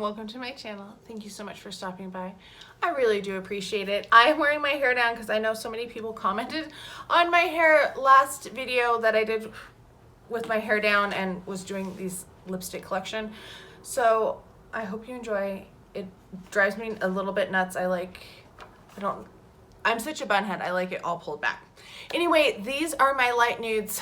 welcome to my channel. Thank you so much for stopping by. I really do appreciate it. I am wearing my hair down because I know so many people commented on my hair last video that I did with my hair down and was doing these lipstick collection. So I hope you enjoy. It drives me a little bit nuts. I'm such a bunhead. I like it all pulled back. Anyway, these are my light nudes.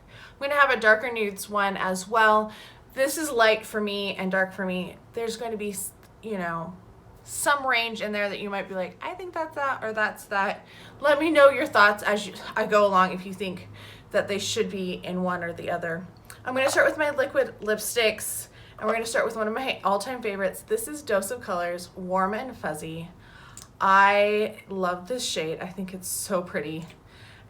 I'm gonna have a darker nudes one as well. This is light for me and dark for me. There's going to be, you know, some range in there that you might be like, I think that's that or that's that. Let me know your thoughts as I go along if you think that they should be in one or the other. I'm going to start with my liquid lipsticks, and we're going to start with one of my all-time favorites. This is Dose of Colors Warm and Fuzzy. I love this shade. I think it's so pretty,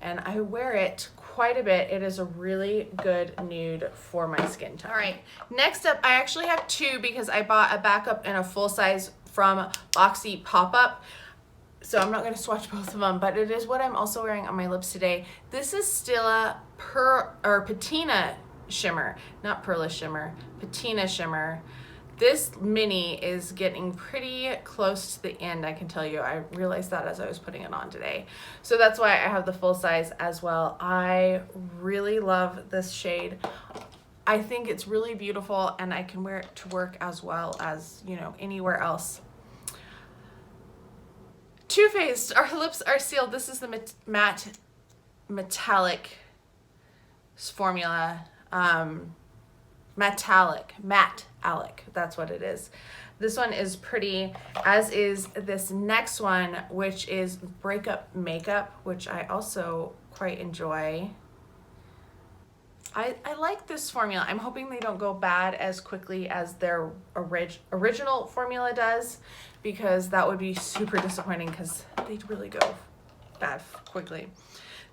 and I wear it quite a bit. It is a really good nude for my skin tone. All right, next up, I actually have two because I bought a backup and a full size from Boxy Pop-Up. So I'm not going to swatch both of them, but it is what I'm also wearing on my lips today. This is Stila Patina Shimmer, not Perla Shimmer, Patina Shimmer. This mini is getting pretty close to the end, I can tell you. I realized that as I was putting it on today. So that's why I have the full size as well. I really love this shade. I think it's really beautiful, and I can wear it to work as well as, you know, anywhere else. Too Faced, our lips are sealed. This is the matte metallic formula. Matte Alec, that's what it is. This one is pretty, as is this next one, which is Breakup Makeup, which I also quite enjoy. I like this formula. I'm hoping they don't go bad as quickly as their original formula does, because that would be super disappointing because they really go bad quickly.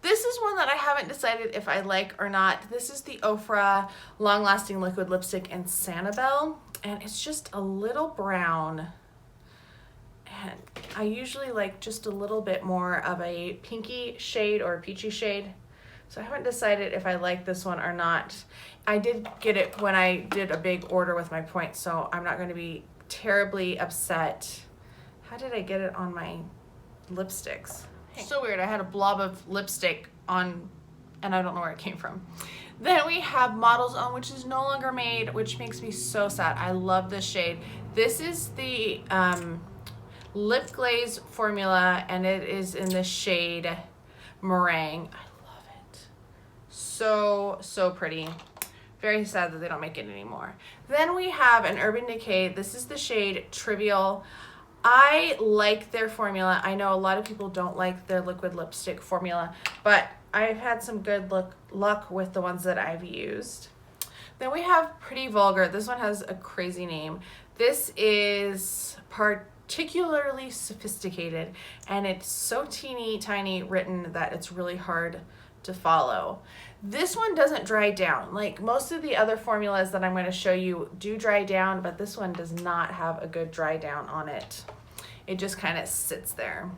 This is one that I haven't decided if I like or not. This is the Ofra Long Lasting Liquid Lipstick in Sanibel, and it's just a little brown. And I usually like just a little bit more of a pinky shade or a peachy shade. So I haven't decided if I like this one or not. I did get it when I did a big order with my points, so I'm not going to be terribly upset. How did I get it on my lipsticks? So weird. I had a blob of lipstick on, and I don't know where it came from. Then we have Models On, which is no longer made, which makes me so sad. I love this shade. This is the lip glaze formula, and it is in the shade Meringue. I love it. So pretty. Very sad that they don't make it anymore. Then we have an Urban Decay. This is the shade Trivial. I like their formula. I know a lot of people don't like their liquid lipstick formula, but I've had some good luck with the ones that I've used. Then we have Pretty Vulgar. This one has a crazy name. This is particularly sophisticated, and it's so teeny tiny written that it's really hard to follow. This one doesn't dry down. Like most of the other formulas that I'm going to show you do dry down, but this one does not have a good dry down on it. It just kind of sits there.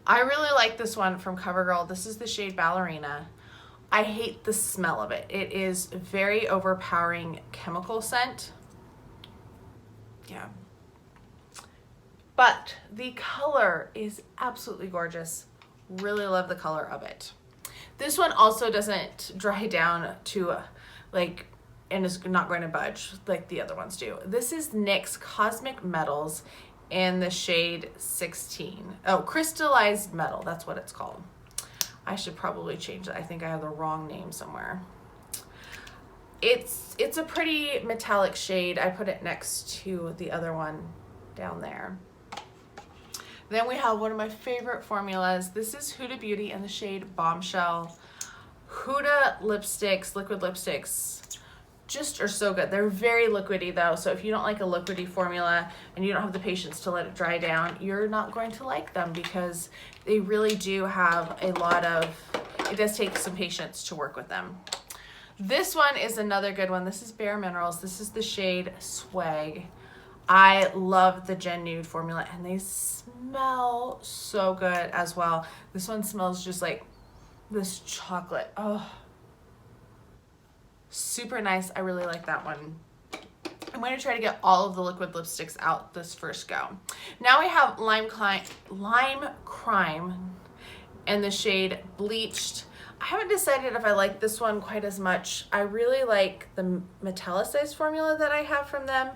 I really like this one from Covergirl. This is the shade Ballerina. I hate the smell of it. It is very overpowering chemical scent. Yeah. But the color is absolutely gorgeous. Really love the color of it. This one also doesn't dry down to like, and is not going to budge like the other ones do. This is NYX Cosmic Metals in the shade 16. Oh, Crystallized Metal, that's what it's called. I should probably change that. I think I have the wrong name somewhere. It's a pretty metallic shade. I put it next to the other one down there. Then we have one of my favorite formulas. This is Huda Beauty in the shade Bombshell. Huda lipsticks, liquid lipsticks, just are so good. They're very liquidy though, so if you don't like a liquidy formula and you don't have the patience to let it dry down, you're not going to like them because they really do have a lot of, it does take some patience to work with them. This one is another good one. This is Bare Minerals. This is the shade Swag. I love the Gen Nude formula, and they smell so good as well. This one smells just like this chocolate. Oh, super nice. I really like that one. I'm going to try to get all of the liquid lipsticks out this first go. Now we have Lime Crime in the shade Bleached. I haven't decided if I like this one quite as much. I really like the metallicized formula that I have from them,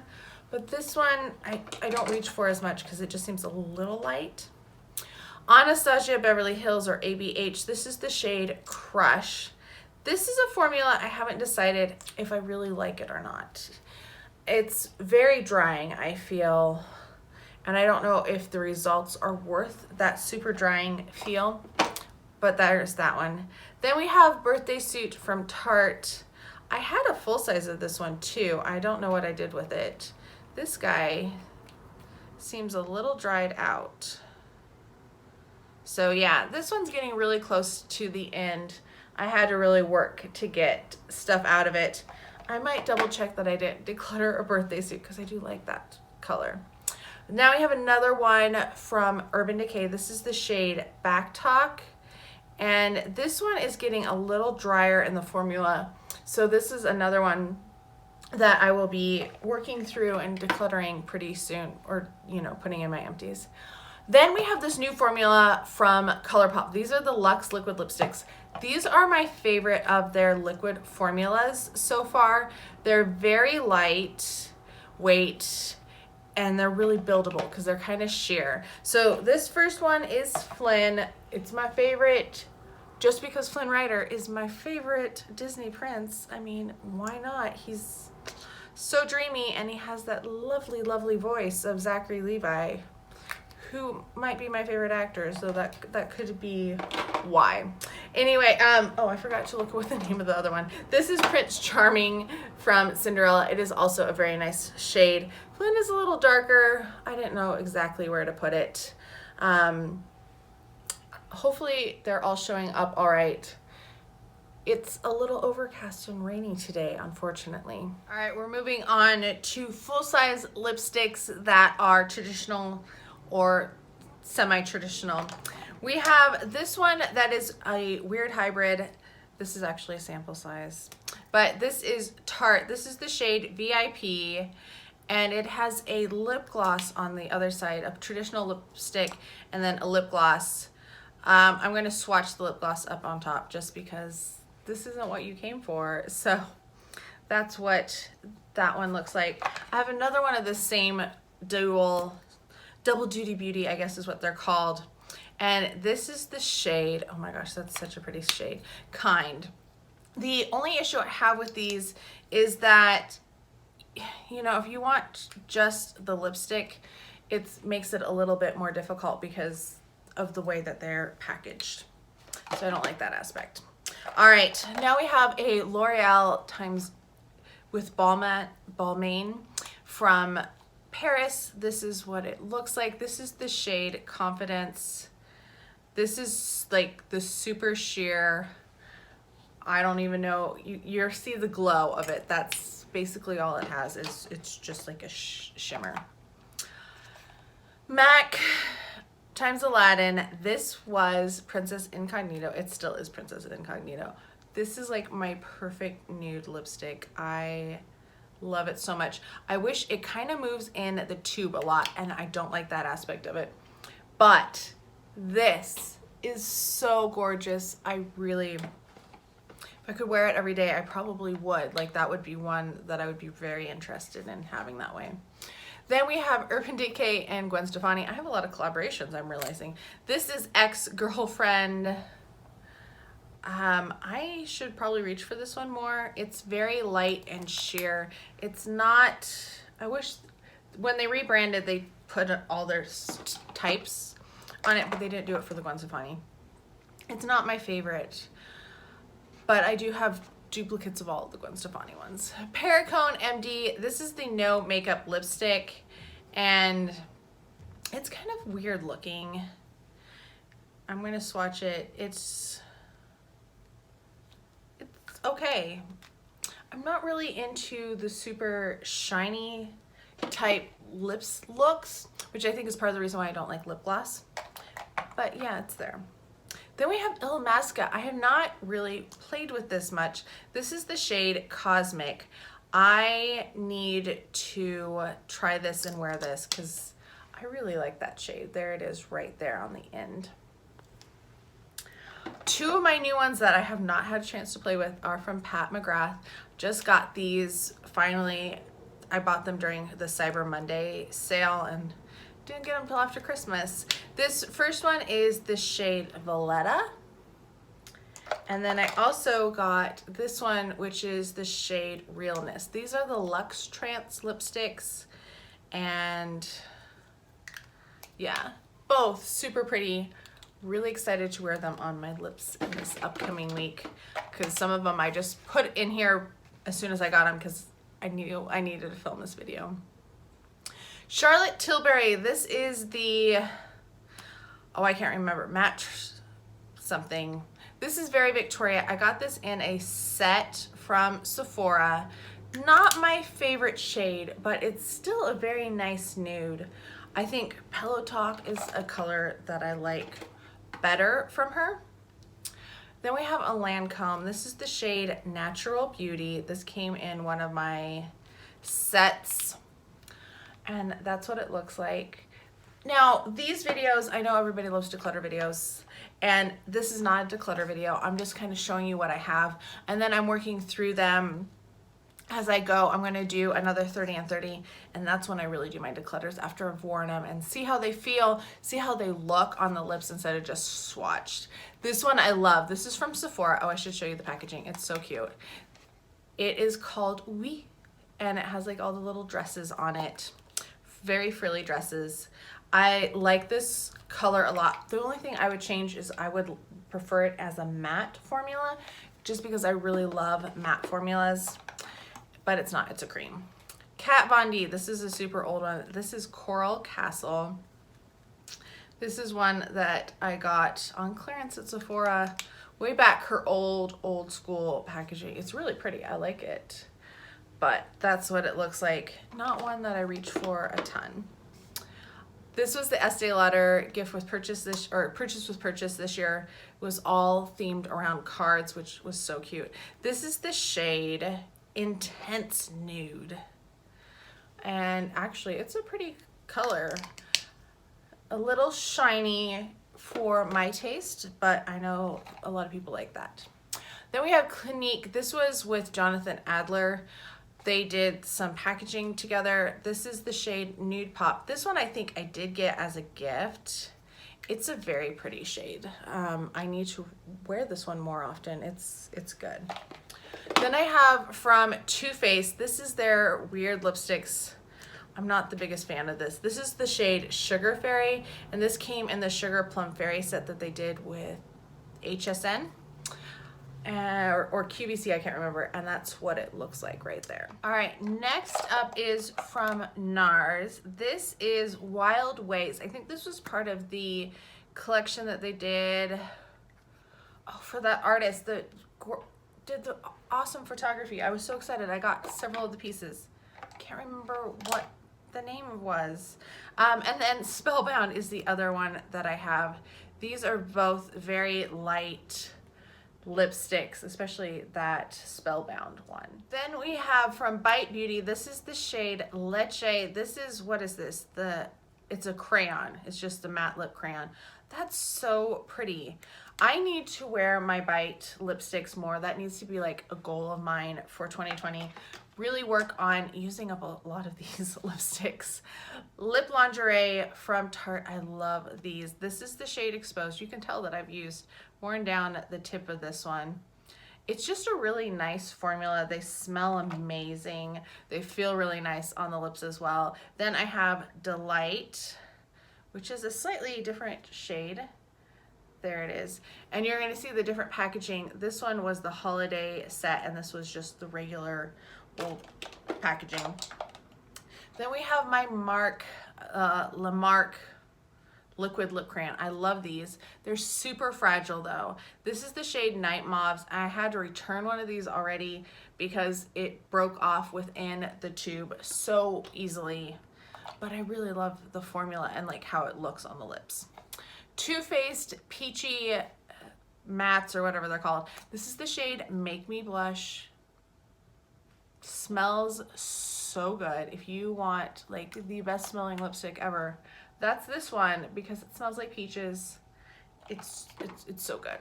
but this one I don't reach for as much because it just seems a little light. Anastasia Beverly Hills, or ABH, this is the shade Crush. This is a formula I haven't decided if I really like it or not. It's very drying, I feel, and I don't know if the results are worth that super drying feel, but there's that one. Then we have Birthday Suit from Tarte. I had a full size of this one too. I don't know what I did with it. This guy seems a little dried out. So yeah, this one's getting really close to the end. I had to really work to get stuff out of it. I might double check that I didn't declutter a birthday suit because I do like that color. Now we have another one from Urban Decay. This is the shade Back Talk. And this one is getting a little drier in the formula. So this is another one that I will be working through and decluttering pretty soon, or, you know, putting in my empties. Then we have this new formula from Colourpop. These are the Luxe liquid lipsticks. These are my favorite of their liquid formulas so far. They're very light weight and they're really buildable because they're kind of sheer. So this first one is Flynn. It's my favorite just because Flynn Rider is my favorite Disney prince. I mean, why not? He's so dreamy and he has that lovely, lovely voice of Zachary Levi, who might be my favorite actor, so that could be why. Anyway, oh, I forgot to look what the name of the other one. This is Prince Charming from Cinderella. It is also a very nice shade. Flynn is a little darker. I didn't know exactly where to put it. Hopefully they're all showing up all right. It's a little overcast and rainy today, unfortunately. All right, we're moving on to full-size lipsticks that are traditional or semi-traditional. We have this one that is a weird hybrid. This is actually a sample size, but this is Tarte. This is the shade VIP, and it has a lip gloss on the other side, a traditional lipstick, and then a lip gloss. I'm going to swatch the lip gloss up on top just because this isn't what you came for. So that's what that one looks like. I have another one of the same double duty beauty, I guess is what they're called. And this is the shade, oh my gosh, that's such a pretty shade, Kind. The only issue I have with these is that, you know, if you want just the lipstick, it makes it a little bit more difficult because of the way that they're packaged. So I don't like that aspect. All right, now we have a L'Oreal Times with Balmain from Paris. This is what it looks like. This is the shade Confidence. This is like the super sheer, I don't even know, you see the glow of it. That's basically all it has, is it's just like a shimmer. MAC times Aladdin. This was Princess Incognito. It still is Princess Incognito. This is like my perfect nude lipstick. I love it so much. I wish it kind of moves in the tube a lot, and I don't like that aspect of it. But this is so gorgeous. I really, if I could wear it every day, I probably would. Like, that would be one that I would be very interested in having that way. Then we have Urban Decay and Gwen Stefani. I have a lot of collaborations, I'm realizing. This is Ex-Girlfriend. I should probably reach for this one more. It's very light and sheer. It's not, I wish when they rebranded, they put all their types on it, but they didn't do it for the Gwen Stefani. It's not my favorite, but I do have duplicates of all of the Gwen Stefani ones. Perricone MD. This is the no makeup lipstick, and it's kind of weird looking. I'm gonna swatch it. It's okay. I'm not really into the super shiny type lips looks, which I think is part of the reason why I don't like lip gloss. But yeah, it's there. Then we have Illamasqua. I have not really played with this much. This is the shade Cosmic. I need to try this and wear this because I really like that shade. There it is right there on the end. Two of my new ones that I have not had a chance to play with are from McGrath. Just got these finally. I bought them during the Cyber Monday sale and didn't get them till after Christmas. This first one is the shade Valletta. And then I also got this one, which is the shade Realness. These are the Luxe Trance lipsticks. And yeah, both super pretty. Really excited to wear them on my lips in this upcoming week because some of them I just put in here as soon as I got them because I knew I needed to film this video. Charlotte Tilbury, this is the, oh, I can't remember, matte something. This is very Victoria. I got this in a set from Sephora. Not my favorite shade, but it's still a very nice nude. I think Pillow Talk is a color that I like better from her. Then we have a Lancome. This is the shade Natural Beauty. This came in one of my sets, and that's what it looks like. Now, these videos, I know everybody loves declutter videos, and this is not a declutter video. I'm just kind of showing you what I have, and then I'm working through them as I go. I'm going to do another 30 and 30, and that's when I really do my declutters after I've worn them and see how they feel, see how they look on the lips instead of just swatched. This one I love. This is from Sephora. Oh, I should show you the packaging. It's so cute. It is called Oui, and it has like all the little dresses on it. Very frilly dresses. I like this color a lot. The only thing I would change is I would prefer it as a matte formula just because I really love matte formulas. But it's not, it's a cream. Kat Von D, this is a super old one. This is Coral Castle. This is one that I got on clearance at Sephora way back, her old school packaging. It's really pretty, I like it. But that's what it looks like. Not one that I reach for a ton. This was the Estee Lauder gift with purchase this, or purchase with purchase this year. It was all themed around cards, which was so cute. This is the shade Intense Nude, and actually it's a pretty color, a little shiny for my taste, but I know a lot of people like that. Then we have Clinique. This was with Jonathan Adler. They did some packaging together. This is the shade Nude Pop. This one I think I did get as a gift. It's a very pretty shade. I need to wear this one more often. It's good. Then I have from Too Faced, this is their weird lipsticks. I'm not the biggest fan of this. This is the shade Sugar Fairy, and this came in the Sugar Plum Fairy set that they did with HSN or QVC, I can't remember, and that's what it looks like right there. All right, next up is from NARS. This is Wild Ways. I think this was part of the collection that they did for that artist that did the awesome photography. I was so excited. I got several of the pieces. Can't remember what the name was. And then Spellbound is the other one that I have. These are both very light lipsticks, especially that Spellbound one. Then we have from Bite Beauty, this is the shade Leche. This is, what is this? It's a crayon. It's just a matte lip crayon. That's so pretty. I need to wear my Bite lipsticks more. That needs to be like a goal of mine for 2020. Really work on using up a lot of these lipsticks. Lip Lingerie from Tarte. I love these. This is the shade Exposed. You can tell that I've worn down the tip of this one. It's just a really nice formula. They smell amazing. They feel really nice on the lips as well. Then I have Delight, which is a slightly different shade. There it is. And you're gonna see the different packaging. This one was the holiday set, and this was just the regular old packaging. Then we have my Lamarque liquid lip crayon. I love these. They're super fragile though. This is the shade Night Mauves. I had to return one of these already because it broke off within the tube so easily. But I really love the formula and like how it looks on the lips. Too Faced Peachy Mattes or whatever they're called. This is the shade Make Me Blush. Smells so good. If you want like the best smelling lipstick ever, that's this one because it smells like peaches. It's so good.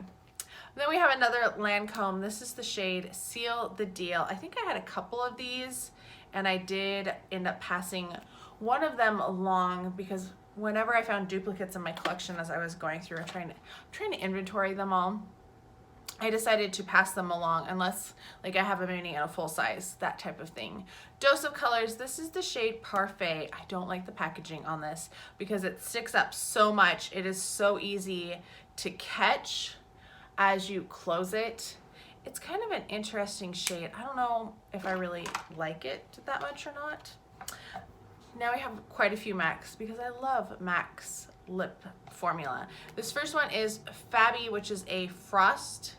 Then we have another Lancome. This is the shade Seal the Deal. I think I had a couple of these and I did end up passing one of them along because whenever I found duplicates in my collection as I was going through and trying to inventory them all, I decided to pass them along unless like I have a mini and a full size, that type of thing. Dose of Colors, this is the shade Parfait. I don't like the packaging on this because it sticks up so much. It is so easy to catch as you close it. It's kind of an interesting shade. I don't know if I really like it that much or not. Now we have quite a few MACs because I love MAC's lip formula. This first one is Fabby, which is a frost.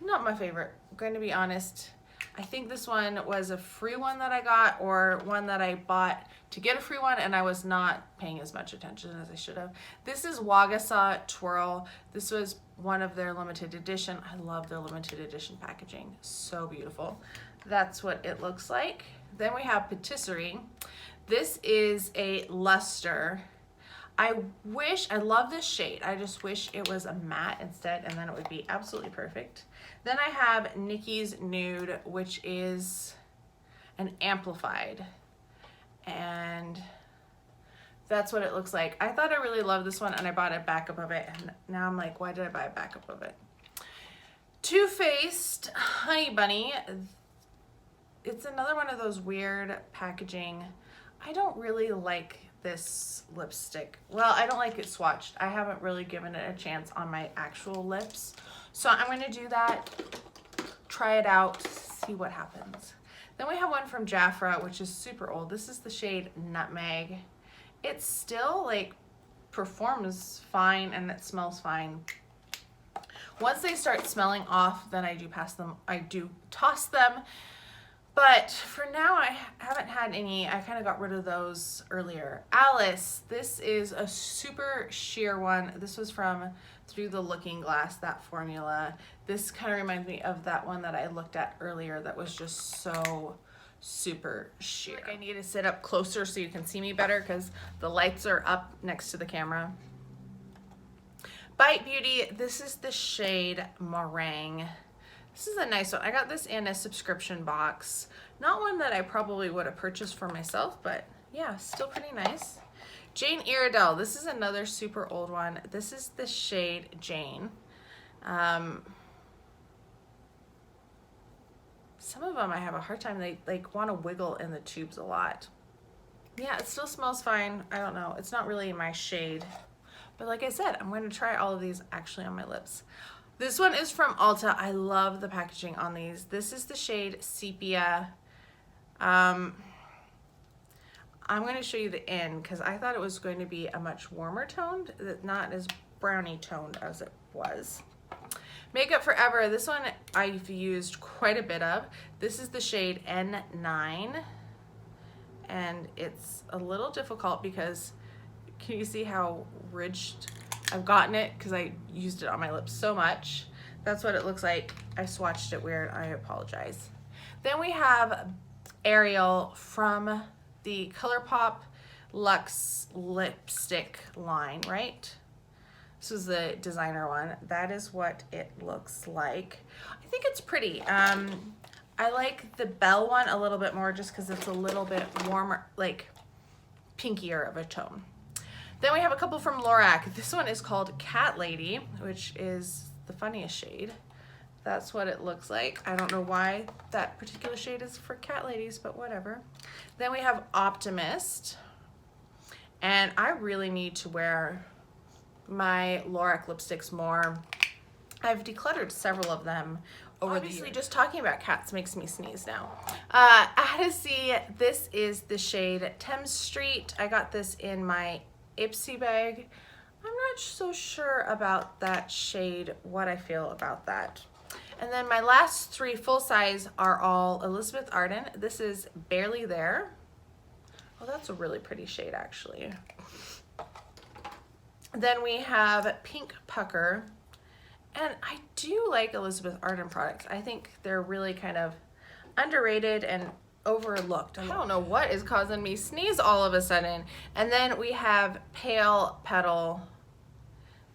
Not my favorite, I'm going to be honest. I think this one was a free one that I got or one that I bought to get a free one and I was not paying as much attention as I should have. This is Wagasaw Twirl. This was one of their limited edition. I love their limited edition packaging. So beautiful. That's what it looks like. Then we have Patisserie. This is a luster. I love this shade. I just wish it was a matte instead and then it would be absolutely perfect. Then I have Nikki's Nude, which is an amplified. And that's what it looks like. I thought I really loved this one and I bought a backup of it. And now I'm like, why did I buy a backup of it? Too Faced Honey Bunny. It's another one of those weird packaging. I don't really like this lipstick. Well, I don't like it swatched. I haven't really given it a chance on my actual lips. So I'm going to do that, try it out, see what happens. Then we have one from Jafra, which is super old. This is the shade Nutmeg. It still like performs fine and it smells fine. Once they start smelling off, then I do toss them. But for now, I haven't had any. I kind of got rid of those earlier. Alice, this is a super sheer one. This was from Through the Looking Glass, that formula. This kind of reminds me of that one that I looked at earlier that was just so super sheer. Like I need to sit up closer so you can see me better because the lights are up next to the camera. Bite Beauty, this is the shade Meringue. This is a nice one. I got this in a subscription box. Not one that I probably would have purchased for myself, but yeah, still pretty nice. Jane Iredale. This is another super old one. This is the shade Jane. Some of them I have a hard time. They like want to wiggle in the tubes a lot. Yeah, it still smells fine. I don't know. It's not really my shade. But like I said, I'm going to try all of these actually on my lips. This one is from Ulta. I love the packaging on these. This is the shade Sepia. I'm going to show you the end because I thought it was going to be a much warmer toned, not as brownie toned as it was. Makeup Forever. This one I've used quite a bit of. This is the shade N9. And it's a little difficult because can you see how ridged I've gotten it because I used it on my lips so much. That's what it looks like. I swatched it weird. I apologize. Then we have Ariel from the Colourpop Luxe lipstick line, right? This is the designer one. That is what it looks like. I think it's pretty. I like the Belle one a little bit more just because it's a little bit warmer, like pinkier of a tone. Then we have a couple from Lorac. This one is called Cat Lady, which is the funniest shade. That's what it looks like. I don't know why that particular shade is for cat ladies, but whatever. Then we have Optimist. And I really need to wear my Lorac lipsticks more. I've decluttered several of them over the years. Just talking about cats makes me sneeze now. Odyssey, this is the shade Thames Street. I got this in my Ipsy bag. I'm not so sure about that shade, what I feel about that. And then my last three full size are all Elizabeth Arden. This is Barely There. Oh, that's a really pretty shade actually. Then we have Pink Pucker. And I do like Elizabeth Arden products. I think they're really kind of underrated and overlooked. I don't know what is causing me sneeze all of a sudden. And then we have Pale Petal.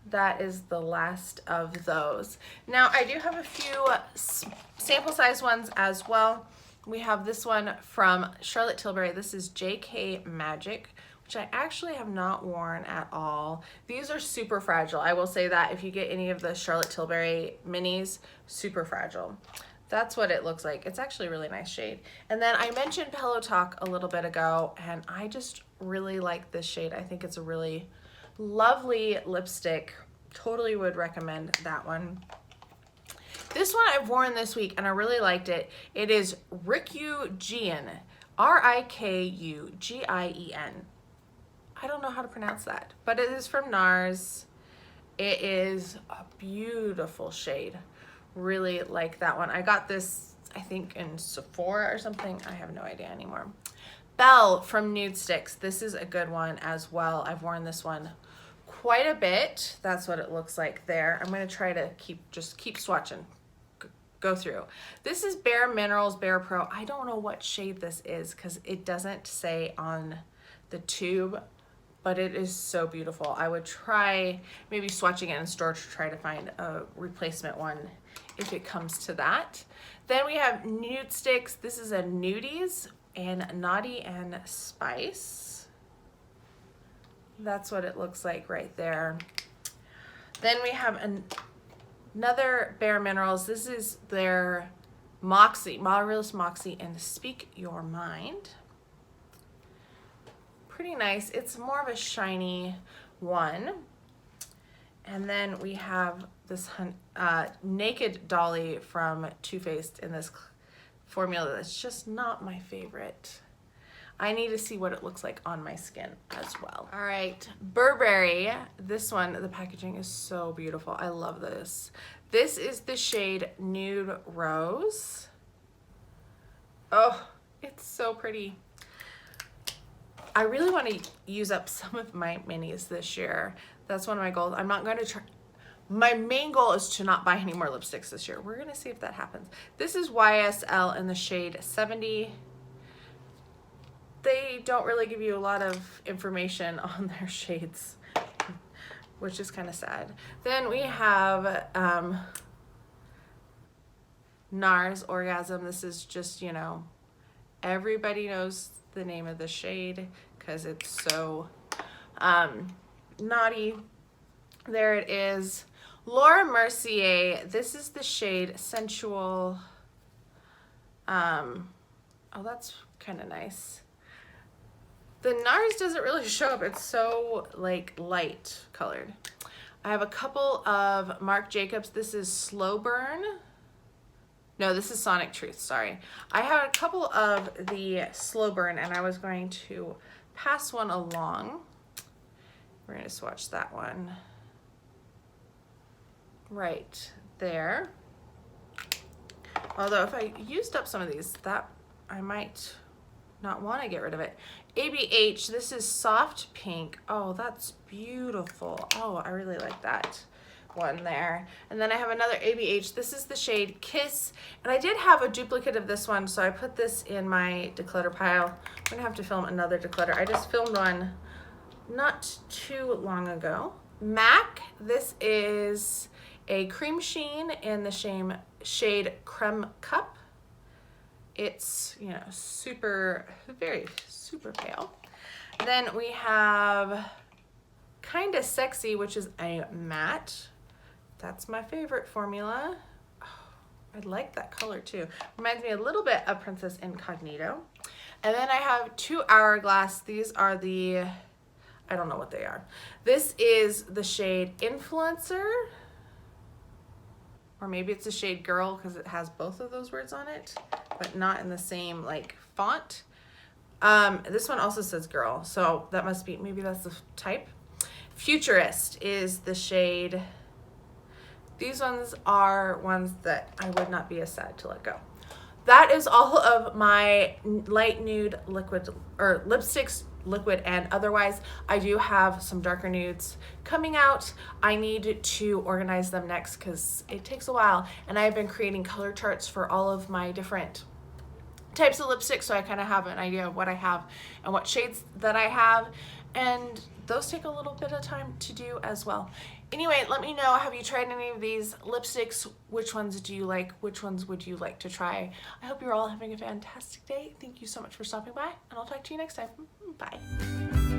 That is the last of those. Now I do have a few sample size ones as well. We have this one from Charlotte Tilbury. This is JK Magic, which I actually have not worn at all. These are super fragile. I will say that if you get any of the Charlotte Tilbury minis, super fragile. That's what it looks like. It's actually a really nice shade. And then I mentioned Pillow Talk a little bit ago, and I just really like this shade. I think it's a really lovely lipstick. Totally would recommend that one. This one I've worn this week, and I really liked it. It is Rikugien, Rikugien. I don't know how to pronounce that, but it is from NARS. It is a beautiful shade. Really like that one. I got this, I think, in Sephora or something. I have no idea anymore. Belle from Nude Sticks. This is a good one as well. I've worn this one quite a bit. That's what it looks like there. I'm going to try to keep swatching. Go through. This is Bare Minerals Bare Pro. I don't know what shade this is because it doesn't say on the tube, but it is so beautiful. I would try maybe swatching it in store to try to find a replacement one if it comes to that. Then we have Nude Sticks. This is a Nudies and Naughty and Spice. That's what it looks like right there. Then we have another Bare Minerals. This is their Moxie, Marvelous Moxie and Speak Your Mind. Pretty nice. It's more of a shiny one. And then we have this Naked Dolly from Too Faced in this formula that's just not my favorite. I need to see what it looks like on my skin as well. All right, Burberry. This one, the packaging is so beautiful. I love this. This is the shade Nude Rose. Oh, it's so pretty. I really want to use up some of my minis this year. That's one of my goals. I'm not going to try. My main goal is to not buy any more lipsticks this year. We're going to see if that happens. This is YSL in the shade 70. They don't really give you a lot of information on their shades, which is kind of sad. Then we have NARS Orgasm. This is just, you know, everybody knows the name of the shade because it's so naughty. There it is. Laura Mercier. This is the shade Sensual. Oh, that's kind of nice. The NARS doesn't really show up. It's so like light colored. I have a couple of Marc Jacobs. This is Slow Burn. No, this is Sonic Truth, sorry. I have a couple of the Slow Burn and I was going to pass one along. We're gonna swatch that one right there. Although if I used up some of these, that I might not want to get rid of it. ABH, this is Soft Pink. Oh, that's beautiful. Oh, I really like that one there. And then I have another ABH. This is the shade Kiss. And I did have a duplicate of this one, so I put this in my declutter pile. I'm gonna have to film another declutter. I just filmed one not too long ago. MAC, this is a cream sheen in the shade Creme Cup. It's, you know, super pale. Then we have Kinda Sexy, which is a matte. That's my favorite formula. Oh, I like that color too. Reminds me a little bit of Princess Incognito. And then I have two Hourglass. These are the, I don't know what they are. This is the shade Influencer. Or maybe it's a shade Girl because it has both of those words on it, but not in the same like font. This one also says Girl, so that must be, maybe that's the type. Futurist is the shade. These ones are ones that I would not be as sad to let go. That is all of my light nude liquid or lipsticks, liquid and otherwise. I do have some darker nudes coming out. I need to organize them next because it takes a while, and I've been creating color charts for all of my different types of lipstick, so I kind of have an idea of what I have and what shades that I have, and those take a little bit of time to do as well. Anyway, let me know, have you tried any of these lipsticks? Which ones do you like? Which ones would you like to try? I hope you're all having a fantastic day. Thank you so much for stopping by, and I'll talk to you next time. Bye.